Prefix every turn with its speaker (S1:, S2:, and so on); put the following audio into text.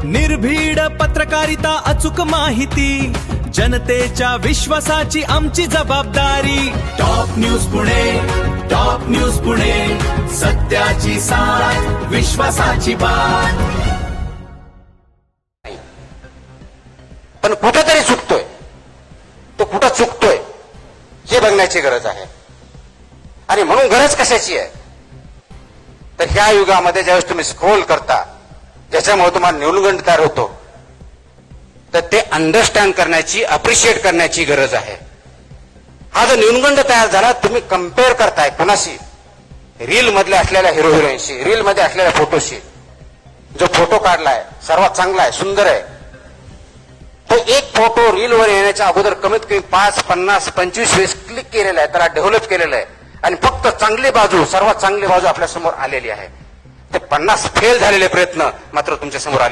S1: निर्भीड पत्रकारिता, अचूक माहिती, जनतेच्या विश्वासाची आमची जबाबदारी। Top news Pune, top news Pune, सत्याची साथ, विश्वासाची बात।
S2: पण कुठेतरी चुकतोय, तो कुठं चुकतोय हे बघण्याची गरज आहे। आणि म्हणून गरज कशाची आहे, तर ह्या युगामध्ये ज्यावेळेस तुम्ही स्क्रोल करता, ज्याच्यामुळे तुम्हाला न्यूनगंड तयार होतो, तर ते अंडरस्टँड करण्याची, अप्रिशिएट करण्याची गरज आहे। हा जो न्यूनगंड तयार झाला, तुम्ही कम्पेअर करताय कोणाशी, रील मधल्या असलेल्या हिरो हिरोईनशी, रील मध्ये असलेल्या फोटोशी। जो फोटो काढलाय सर्वात चांगला आहे, सुंदर आहे, तो एक फोटो रीलवर येण्याच्या अगोदर कमीत कमी 5, 50, 25 वेळेस क्लिक केलेला आहे, त्याला डेव्हलप केलेलं आहे, आणि फक्त चांगली बाजू, सर्वात चांगली बाजू आपल्या समोर आलेली आहे। ते 50 फेल झालेले प्रयत्न मात्र तुमच्या समोर आले।